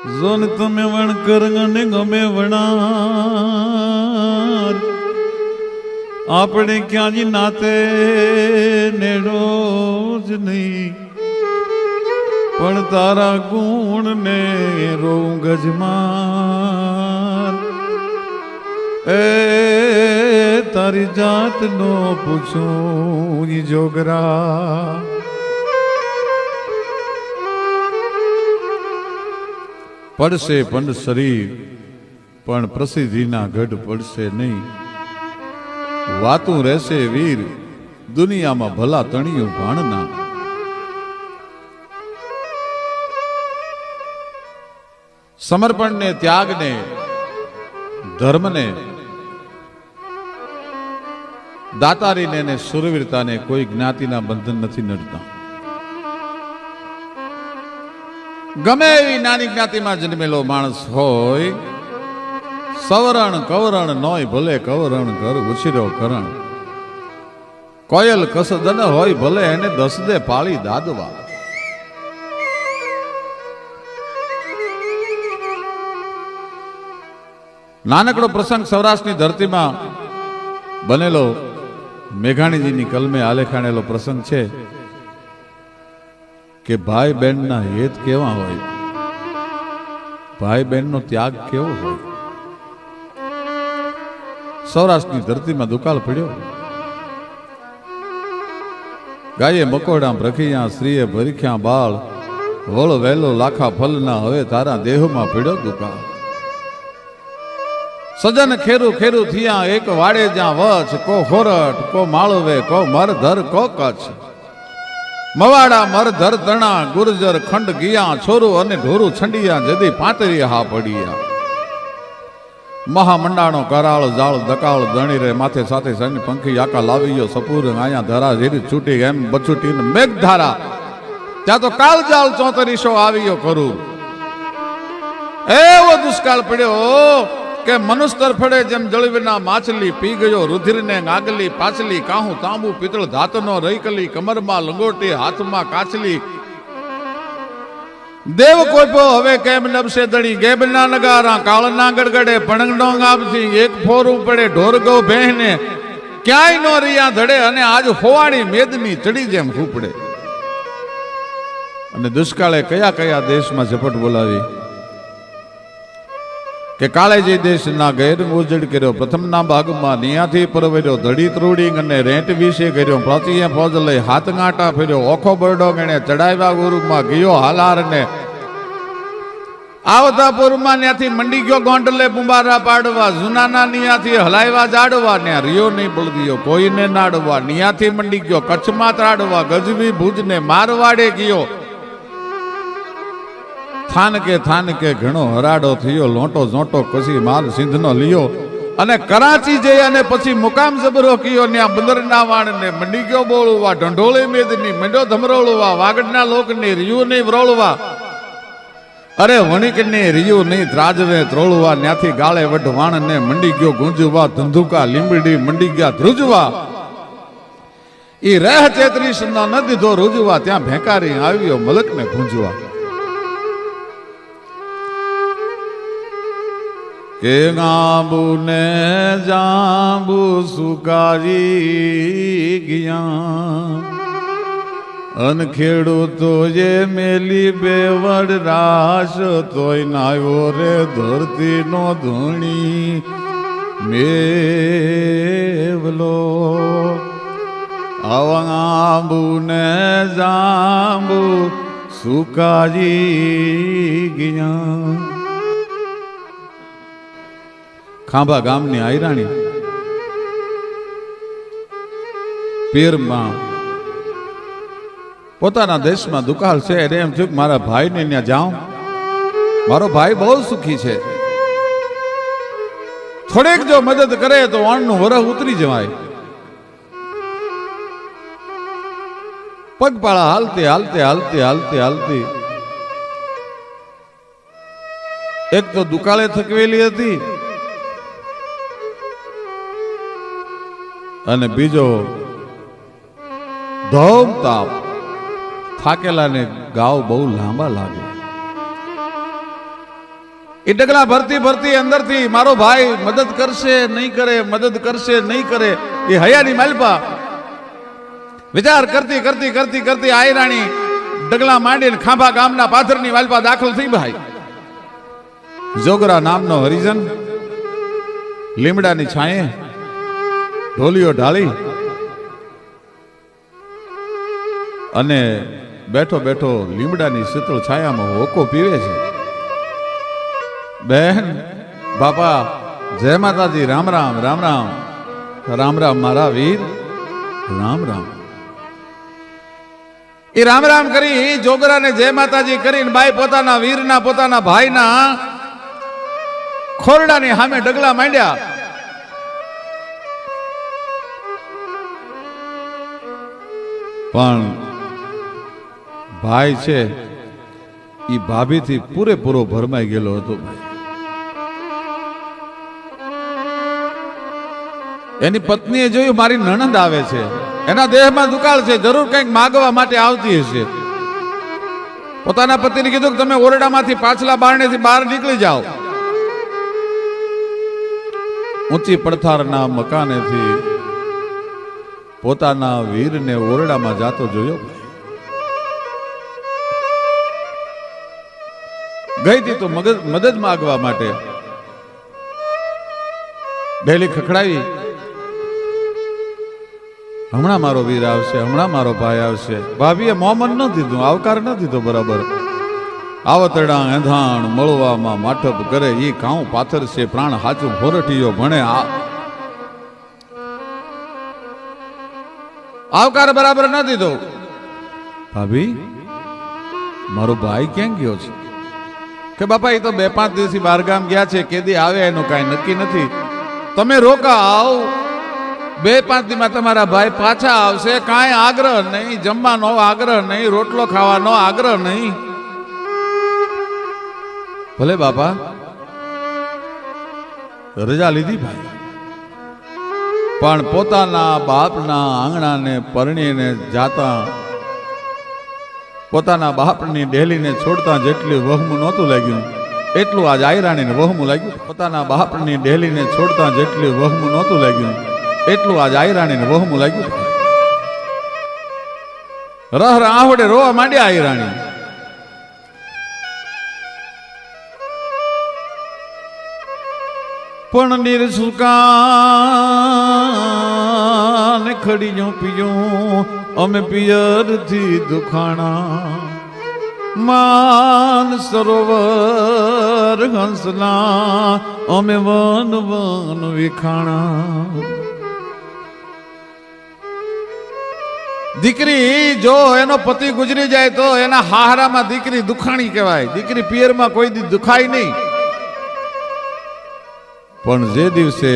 John તમે વણ કરંગને ગમે વણાર આપણે ક્યાં જી નાતે નેડો જ નહીં પણ તારા ગુણ ને રોઉં ગજમાર એ તારી જાત નો પૂછું ઈ જોગરા પડશે પણ શરીર પણ પ્રસિદ્ધિના ગઢ પડશે નહીં વાતું રહેશે વીર દુનિયામાં ભલા તણિયું ભાણના સમર્પણને ત્યાગને ધર્મને દાતારીને ને સુરવીરતાને કોઈ જ્ઞાતિના બંધન નથી નડતા ગમે એવી નાની જ્ઞાતિમાં જન્મેલો માણસ હોય સવરણ કવરણ નોય ભલે કવરણ ઘર ઉછીરો કરણ કોયલ કસદન હોય ભલે એને દસ દે પાળી દાદવા નાનકડો પ્રસંગ સૌરાષ્ટ્રની ધરતીમાં બનેલો મેઘાણીજીની કલમે આલેખાણેલો પ્રસંગ છે કે ભાઈ બહેનના હેત કેવા હોય ભાઈ બહેનનો ત્યાગ કેવો હોય સૌરાષ્ટ્રની ધરતીમાં દુકાળ પડ્યો ગાયે મકોડા રખિયા સ્ત્રીએ ભરીખ્યા બાળ વળ વહેલો લાખા ફલના હવે તારા દેહમાં પડ્યો દુકાળ સજન ખેરું ખેરું થિયા એક વાડે જ્યાં વચ કો ખોરટ કો માળવે કો મરધર કો કચ્છ મવાડા મરધર તણા ગુર્જર ખંડ ગયા છોરું અને ઢોરું છંડિયા જદી પાંતરી હા પડિયા મહામંડાણો કરાળ જાળ દકાળ દણી રે માથે સાથે સૈન્ય પંખી આકા લાવીયો સપૂર આયા ધરા ઝેરી છૂટી એમ બચુટી મેઘ ધારા ત્યાં તો કાલ જાળ ચોતરીશો આવ્યો કરું એવો દુષ્કાળ પડ્યો કે મનુસ્તર ફળે જેમ જળવીના માછલી પી ગયો રુધિરને ગાગલી પાછલી કાહું તાંબુ પિત્તળ ધાતનો રઈકલી કમરમાં લંગોટી હાથમાં કાચલી દેવ કોઈપો હવે કેમ નબસે દણી ગેબના નગારા કાળના ગડગડે પણંગનો ગામથી એક ફોરું પડે ઢોર ગૌ બહેને ક્યાંય નો રિયા ધડે અને આજ હોવાણી મેદની ચડી જેમ ફૂપડે અને દુષ્કાળે કયા કયા દેશમાં ઝપટ બોલાવી કે કાળે જે દેશના ગેર ઉજડ કર્યો પ્રથમના ભાગમાં નિયાથી પરવેર્યો ધડી ત્રુડી અને રેન્ટ વિશે કર્યો પ્રતિએ ફોજ લઈ હાથ ગાંટા ફેર્યો ઓખો બરડો ગણે ચડાવ્યા ગુરુમાં ગયો હાલાર ને આવતા પૂરમાં ત્યાંથી મંડી ગયો ગોંડલે બુંબારા પાડવા જુનાના નિયાથી હલાવ્યા જાડવા ને રિયો નહીં બળદિયો કોઈને નાડવા નિયાથી મંડી ગયો કચ્છમાં ત્રાડવા ગજવી ભુજને મારવાડે ગયો થાનકે ઘણો હરાડો થયો લોટો ઝોટો કસી માલ સિંધનો લિયો અને કરાચી જઈ અને પછી મુકામ જબરો કયો ત્યાં બંદરના વાણને મંડી ગયો બોળવા ઢંઢોળી મેદની મંડ્યો ધમરોળવા વાગડના લોકને રિયું નહીં વરોળવા અરે વણિકને રિયું નહીં ત્રાજવે ત્રોળવા ત્યાંથી ગાળે વઢવાણને મંડી ગયો ગુંજવા ધંધુકા લીંબડી મંડી ગયા ધ્રુજવા ઈ રેહ ચેત્રીસ ન દીધો રૂજવા ત્યાં ભેંકારી આવ્યો મલકને ગુંજવા કે ગાબુ ને જાંબુ સુકારી ગયા અન ખેડૂતો જે મેલી બેવડ રાસ તોય નાયો રે ધરતી નો ધૂણી મેવલો આવા ગાબુ ને જાંબુ સુકારી ગયા ખાંભા ગામની આયરાણી પીરમાં પોતાના દેશમાં દુકાળ છે એટલે એમ થયું મારા ભાઈને ત્યાં જાઉં મારો ભાઈ બહુ સુખી છે થોડીક જો મદદ કરે તો વાણનું વરહ ઉતરી જવાય પગપાળા હાલતી હાલતી હાલતી હાલતી હાલતી એક તો દુકાળે થકવેલી હતી અને બીજો ધોમ તાપ થાકેલાને ગાવ બહુ લાંબા લાગે એ ડગલા ભરતી ભરતી અંદરથી મારો ભાઈ મદદ કરશે નહીં કરે, મદદ કરશે નહીં કરે, એ હયાની માલપા વિચાર કરતી કરતી કરતી કરતી આયરાણી ડગલા માંડીને ખાંભા ગામના પાથરની માલપા દાખલ થઈ. ભાઈ જોગરા નામનો હરિજન લીમડાની છાંયે ઢોલીઓ ઢાળી અને બેઠો બેઠો લીમડાની શીતળ છાયામાં હોકો પીવે છે. બહેન બાપા જય માતાજી, રામ રામ રામ રામ રામ રામ મારા વીર, રામ રામ. એ રામ રામ કરી જોગરાને જય માતાજી કરીને બાઈ પોતાના વીરના પોતાના ભાઈના ખોરડાની સામે ડગલા માંડ્યા. પણ ભાઈ છે એ ભાભીથી પૂરેપૂરો ભરમાઈ ગયેલો હતો. એની પત્નીએ જોયું મારી નણંદ આવે છે, એના દેહમાં દુકાળ છે, જરૂર કંઈક માગવા માટે આવતી હશે. પોતાના પતિને કીધું કે તમે ઓરડામાંથી પાછલા બારણેથી બહાર નીકળી જાઓ. ઊંચી પડથારના મકાનેથી પોતાના વીરને ઓરડામાં જાતો જોયો. ગઈ હતી તો મદદ માંગવા માટે. ડેલી ખખડાવી, હમણાં મારો વીર આવશે, હમણાં મારો ભાઈ આવશે. ભાભીએ મોમન ન દીધું, આવકાર ન દીધો બરાબર. આવતડા એંધાણ મળવામાં માઠપ કરે, ઈ કાઉ પાથર છે પ્રાણ હાચું ફોરટીયો ભણે. આવકાર બરાબર ન દીધો. ભાભી મારો ભાઈ ક્યાં ગયો છે? કે બાપા એ તો 2-5 દિવસથી બહારગામ ગયા છે, કેદી આવે એનું કાંઈ નક્કી નથી. તમે રોકાવ, 2-5 દિવસમાં તમારા ભાઈ પાછા આવશે. કાંઈ આગ્રહ નહીં, જમવાનો આગ્રહ નહીં, રોટલો ખાવાનો આગ્રહ નહીં. ભલે બાપા, રજા લીધી ભાઈ. પણ પોતાના બાપના આંગણાને પરણીને જાતા, પોતાના બાપની ડેલીને છોડતા જેટલું વહમું નહોતું લાગ્યું એટલું આજ આયરાણીને વહમું લાગ્યું. પોતાના બાપની ડેલીને છોડતા જેટલું વહમું નહોતું લાગ્યું એટલું આજ આયરાણીને વહમું લાગ્યું. રહ આહોડે રોવા માંડ્યા આયરાણી. પણ નિરસુકાન ખડીજો પીજો અમે પિયરથી દુખાણા. માન સરોવર હંસના અમે વન વન વિખાણા. દીકરી જો એનો પતિ ગુજરી જાય તો એના હાહરામાં દીકરી દુખાણી કહેવાય. દીકરી પિયરમાં કોઈ દી દુખાય નહીં. પણ જે દિવસે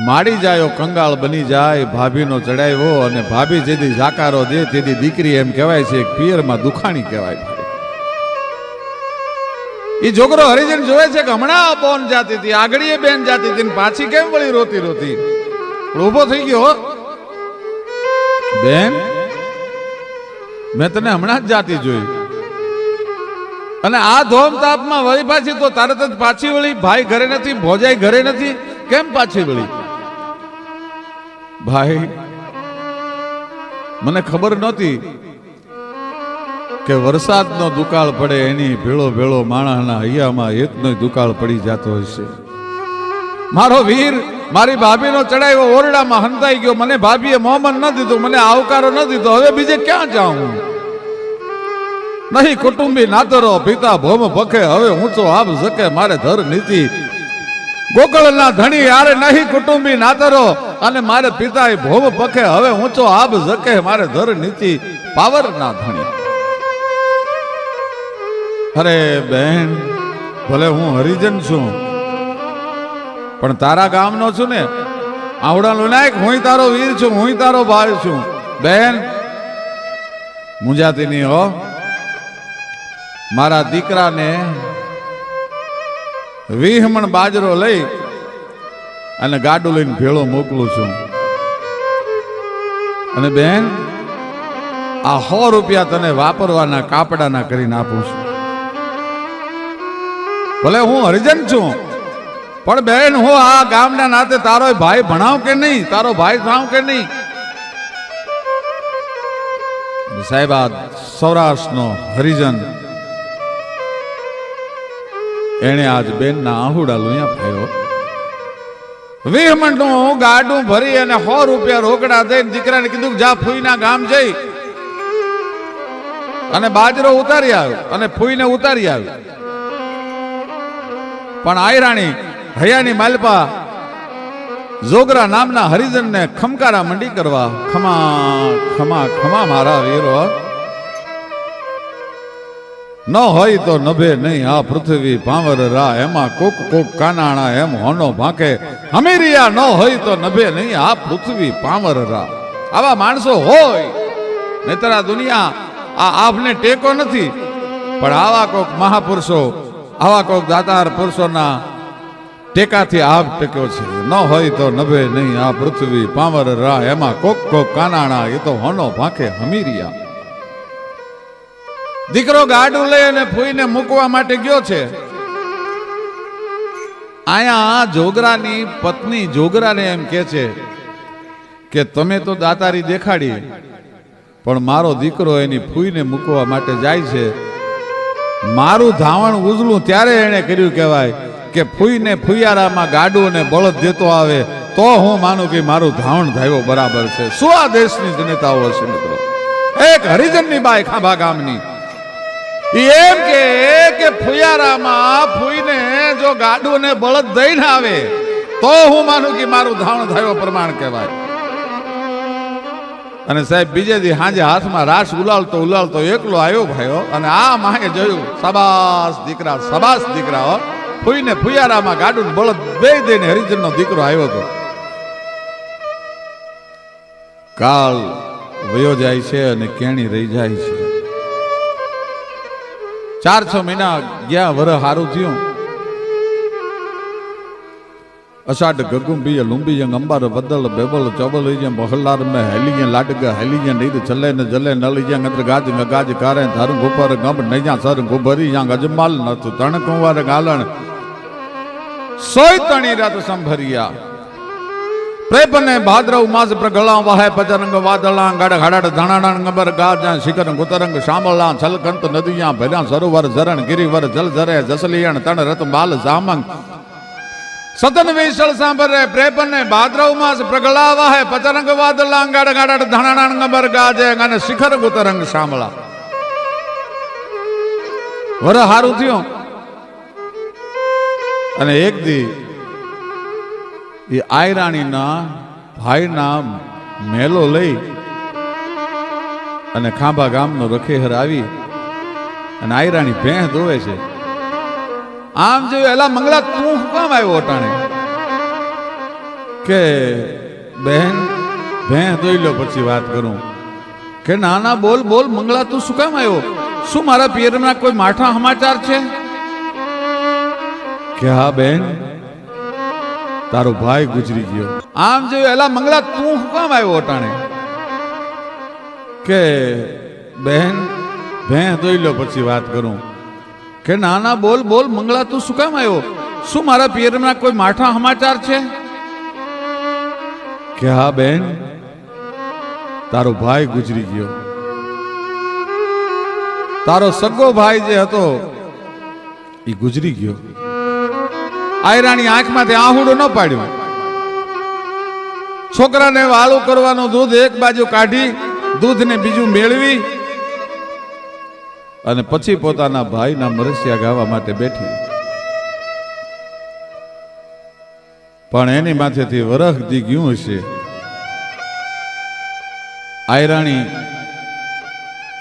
માડી જાય, કંગાળ બની જાય, ભાભીનો ચડાવ્યો અને ભાભી જેથી જાકારો દે તેથી દીકરી એમ કહેવાય છે પિયરમાં દુખાણી કહેવાય. એ છોકરો હરિજન જોવે છે કે હમણાં બોન જાતી હતી, આગળીએ બેન જાતી હતી, પાછી કેમ વળી રોતી રોતી ઉભો થઈ ગયો. બેન મેં તને હમણાં જ જાતી જોઈ અને આ ધોમ તાપમાં વળી પાછી તો તરત જ પાછી વળી. ભાઈ ઘરે નથી, ભોજાઈ ઘરે નથી, કેમ પાછી વળી? ભાઈ મને ખબર નહોતી કે વરસાદનો દુકાળ પડે એની ભેળો ભેળો માણસના હૈયામાં એકનો દુકાળ પડી જતો હશે. મારો વીર મારી ભાભીનો ચડાવ્યો ઓરડામાં હંતાઈ ગયો. મને ભાભીએ મોમન ન દીધું, મને આવકારો ન દીધો. હવે બીજે ક્યાં જાઉં? નહીં કુટુંબી નાતરો પિતા ભોમ ભખે, હવે ઊંચો આબ શકે મારે ધર નીતિ. ગોકળના ધણી યારે નહીં કુટુંબી નાતરો અને મારે પિતા ભોમ ભખે, હવે ઊંચો આબ શકે મારે ધર નીતિ. પાવરના ધણી. અરે બેન, ભલે હું હરિજન છું પણ તારા ગામનો છું ને. આવડાનો નાયક હું તારો વીર છું, હું તારો ભાઈ છું. બેન મુંજાતી નહીં હો. મારા દીકરાને 20 મણ બાજરો લઈ અને ગાડું લઈને ભેળો મોકલું છું. અને બેન આ 100 રૂપિયા તને વાપરવાના કાપડાના કરીને આપું છું. ભલે હું હરિજન છું, પણ બેન હું આ ગામના નાતે તારો ભાઈ ભણાવ કે નહીં, તારો ભાઈ થાવ કે નહીં? સાહેબ, આ સૌરાષ્ટ્રનો હરિજન એને આજ બેનના આહુડા લુયા ફાયો. 20 મણનું ગાડું ભરી અને 100 રૂપિયા રોકડા દઈને દીકરાને કીધું જા ફૂઈના ગામ જઈ અને બાજરો ઉતારી આવ્યો અને ફૂઈને ઉતારી આવ્યો. પણ આયરાણી હૈયાની માલપા જોગરા નામના હરિજનને ખમકારા મંડી કરવા. ખમા ખમા ખમા મારા વીરો, ન હોય તો નભે નહીં આ પૃથ્વી પાંવર રા, એમાં કોક કોક કાનાણા એમ હોનો ભાંકે હમીરિયા. ન હોય તો નભે નહીં આ પૃથ્વી પાંવર રા. આવા માણસો હોય નહીતર આ દુનિયા આ આપને ટેકો નથી. પણ આવા કોક મહાપુરુષો, આવા કોક દાતાર પુરુષોના ટેકાથી આપ ટેક્યો છે. ન હોય તો નભે નહીં આ પૃથ્વી પાંવર રા, એમાં કોક કોક કાનાણા એ તો હોનો ભાંકે હમીરિયા. દીકરો ગાડું લઈ અને ફૂઈને મૂકવા માટે ગયો છે. આયા જોગરાની પત્ની જોગરાને એમ કે છે કે તમે તો દાતારી દેખાડી, પણ મારો દીકરો એની ફૂઈને મૂકવા માટે જાય છે. મારું ધાવણ ઉજળું ત્યારે એને કર્યું કહેવાય કે ફૂઈને ફૂયારામાં ગાડું અને બળદ દેતો આવે તો હું માનું કે મારું ધાવણ ધાવ્યો બરાબર છે. શું આ દેશની જનતાઓ હશે મિત્રો? એક હરિજનની બાઈ ખાંભા ગામની એમ કે ફુયારામાં ફૂઈને જો ગાડું ને બળદ દઈને આવે તો હું માનું કે મારું ધાવણ થયો પ્રમાણ કહેવાય. અને સાહેબ બીજે દી હાંજે હાથમાં રાસ ઉલાળતો એકલો આવ્યો ભાઈઓ, અને આ માએ જોયું સબાસ દીકરા ફૂઈને ફુયારામાં ગાડું બળદ બે દઈને હરિજનનો દીકરો આવ્યો હતો. કાળ વયો જાય છે અને કેણી રહી જાય છે. 4-6 મહિના ગયા, વર હારું થયું. અષાઢ ગગુંબીય લુંબીય અંબાર બદલ બેબલ ચોબલ બહલાર મે હેલીય લાડગ હેલીય નીર ચલે ને જલે નલીય અંતર ગાજ ગાજ કારે ધર ગુપર ગમ નૈયા સર ગુભરી યા ગજમાલ નત તણ કુંવર ગાલણ સોય તણી રાત સંભરિયા. પ્રેપને ભાદ્રવ માસ પ્રગળા વાહે પચરંગ વાદળા ગાડ ઘાડ ધણાણ ગબર ગાજા શિખર ગુતરંગ શામળા છલકંત નદિયા ભર્યા સરોવર ઝરણ ગિરિવર જલ ઝરે જસલિયણ તણ રત બાલ જામંગ સતન વિશળ સાંભરે. પ્રેપને ભાદ્રવ માસ પ્રગળા વાહે પચરંગ વાદળા ગાડ ઘાડ ધણાણ ગબર ગાજે અને શિખર ગુતરંગ શામળા. વર હારું થયું. અને એક દી એ આયરાણીના ભાઈના મેલો લઈ અને ખાંભા ગામનો રખેહર આવી અને આયરાણી ભેંસ દોવે છે. આમ જોયું, એલા મંગલા તું કામ આવ્યો અટાણે? કે બહેન ભેંસ દોઈ લો પછી વાત કરું. કે ના બોલ મંગલા તું શું કામ આવ્યો? શું મારા પિયરના કોઈ માઠા સમાચાર છે? કે હા બેન, તારો ભાઈ ગુજરી ગયો. આમ જોયું, એલા મંગલા તું કામ આવ્યો અટાણે? કે બહેન ભેંસ દોઈ લો પછી વાત કરું. કે ના બોલ મંગલા તું શું કામ આવ્યો? શું મારા પિયરના કોઈ માઠા સમાચાર છે? કે હા બેન, તારો ભાઈ ગુજરી ગયો. તારો સગો ભાઈ જે હતો એ ગુજરી ગયો. આયરાણી આંખમાંથી આહુડું ન પાડ્યું. છોકરાને વાળું કરવાનું દૂધ એક બાજુ કાઢી દૂધને બીજું મેળવી અને પછી પોતાના ભાઈના મરસિયા ગાવા માટે બેઠી. પણ એની માથેથી વરખ દી ગયું હશે. આયરાણી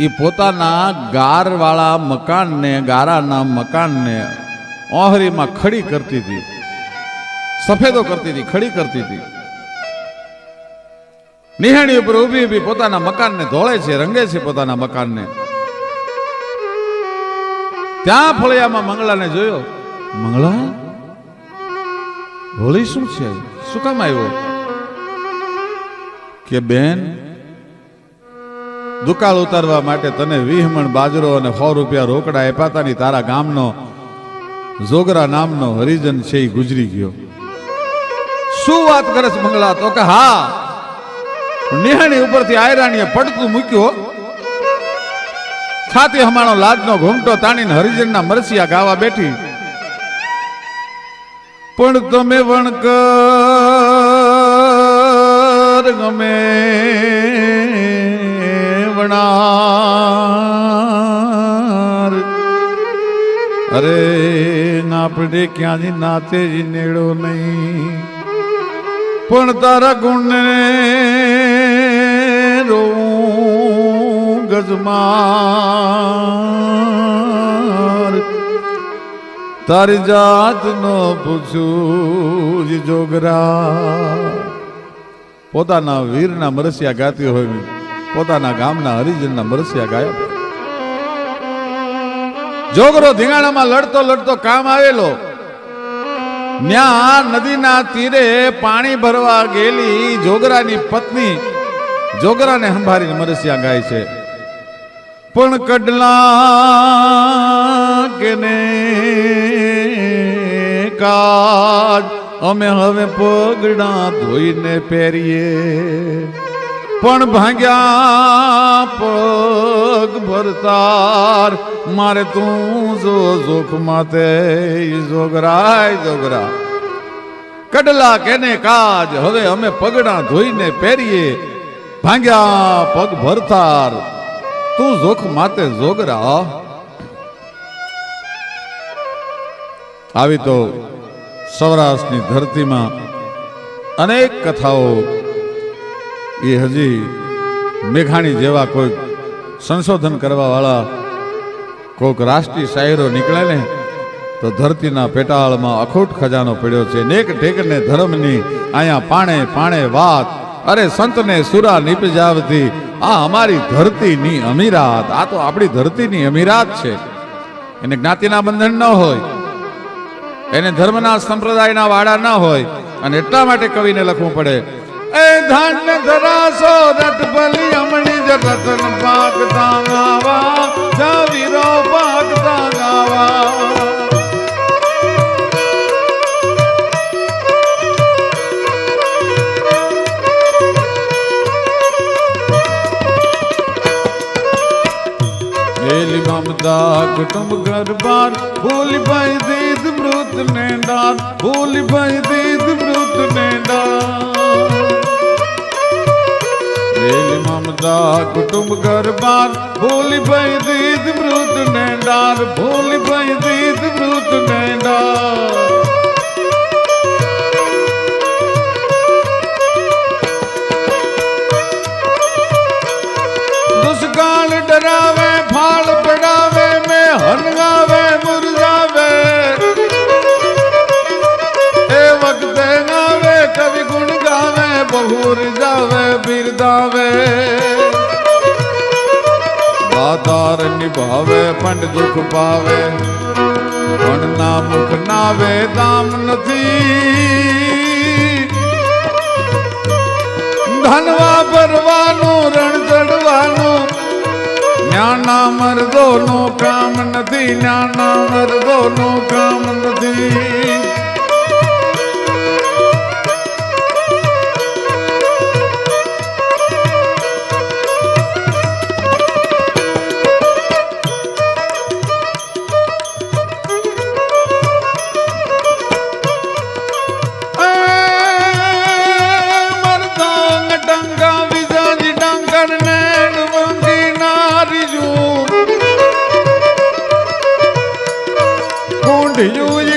એ પોતાના ગારવાળા મકાનને, ગારાના મકાનને ઓહરીમાં ખડી કરતી હતી, સફેદો કરતી હતી, ખડી કરતી હતી. નિહાણી ઉપર ઊભી પોતાના મકાનને ધોળે છે, રંગે છે પોતાના મકાનને. ત્યાં ફળિયામાં મંગળાને જોયો. મંગળા, હોળી શું છે? શું કામ આવ્યો? કે બેન, દુકાળ ઉતારવા માટે તને 20 મણ બાજરો અને 100 રૂપિયા રોકડા આપ્યા હતા. તારા ગામનો જોગરા નામનો હરિજન છે એ ગુજરી ગયો. શું વાત કરે છે મંગલા? તો કે હા, નિહાણી ઉપરથી આયરાણીએ પડતું મૂક્યો, છાતી હમાણો લાજનો ઘૂમટો તાણીને હરિજનના મરસિયા ગાવા બેઠી. પણ તમે વણકર ગમે વણાર, અરે નાપડે ક્યાંથી નાતે જ નેડો નહીં, પણ તારા ગુણને રોઉં ગજમાર, તારી જાત નો પૂછું જોગરા. પોતાના વીરના મરસિયા ગાતી હોય, પોતાના ગામના હરિજનના મરસિયા ગાયા. જોગરો ધીંગાણામાં લડતો લડતો કામ આવેલો. ન્યા નદીના તીરે પાણી ભરવા ગયેલી જોગરાની પત્ની જોગરાને સંભાળીને મરસિયા ગાય છે. પણ કડલા કેને કાજ અમે હવે પગડા ધોઈને પહેરીએ, પણ ભાગ્યા પગ ભરતાર મારે તું જો જોખ માતે જોગરાય જોગરા. કડલા કેને કાજ હવે અમે પગડા ધોઈને પહેરીએ, ભાગ્યા પગ ભરતાર તું જોખ માતે જોગરા. આવી તો સૌરાષ્ટ્રની ધરતીમાં અનેક કથાઓ એ હજી મેઘાણી જેવા કોઈ સંશોધન કરવા વાળા કોઈક રાષ્ટ્રીય શાયરો નીકળે ને તો ધરતીના પેટાળમાં અખૂટ ખજાનો પડ્યો છે. નેક ટેકને ધર્મની અહીંયા પાણે પાણે વાત, અરે સંતને સુરા નીપજાવતી આ અમારી ધરતીની અમીરાત. આ તો આપણી ધરતીની અમીરાત છે. એને જ્ઞાતિના બંધન ન હોય, એને ધર્મના સંપ્રદાયના વાડા ન હોય, અને એટલા માટે કવિને લખવું પડે. એ ધાન્ય ધરાસો રટ ભલી અમણી જ રતન પાક તાંગાવા, જાવીરો પાક તાંગાવા. એલી મમતા કુટુંબ ઘર બાર, ભૂલી ભાઈ દીદ મૃત ને ડાર, ભૂલી ભાઈ દીદ મૃત ને ડાર. એલી મમતા કુટુંબ ઘર બાર, ભૂલી ભાઈ દીદ મૃત ને ડાર, ભૂલી ભાઈ દીદ મૃત ને ડાર. દુષ્કાળ ડરાવે ફાળ પડાવે, મેં હનગાવે મુરઝાવે, એ વખતે ગાવે કવિ ગુણ ગાવે, બહુર જાવે બિરદાવે. દાતાર નિભાવે પણ દુઃખ પાવે, પણ ના મુખ નાવે દામ નથી. ધનવા ભરવાનું રણ ચડવાનું ન્યાના મર્દો નું કામ નથી, ન્યાના મર્દો નું કામ નથી.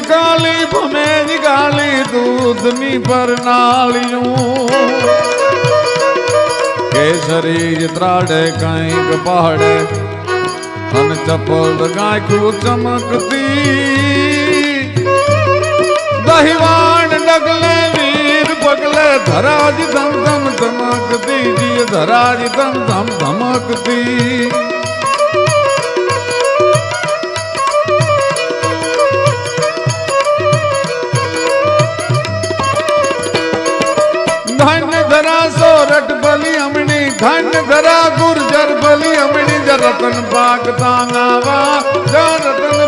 કાલી ભમેજ ગાલી દૂધની પરનાળિયું, કેસરી ત્રાડે કંઈક પહાડે, અને ચપલ ગાયખું ચમકતી. દહીવાણ ડગલે વીર પગલે ધરાજ ધમ ધમ ધમકતી, જીય ધરાજ ધમ ધમ ધમકતી. ધન્ય ધરા સોરઠ ભલી અમણી, ધન્ય ધરા ગુર્જર ભલી અમણી, જ રતન પાક તાંગાવા, જ રતન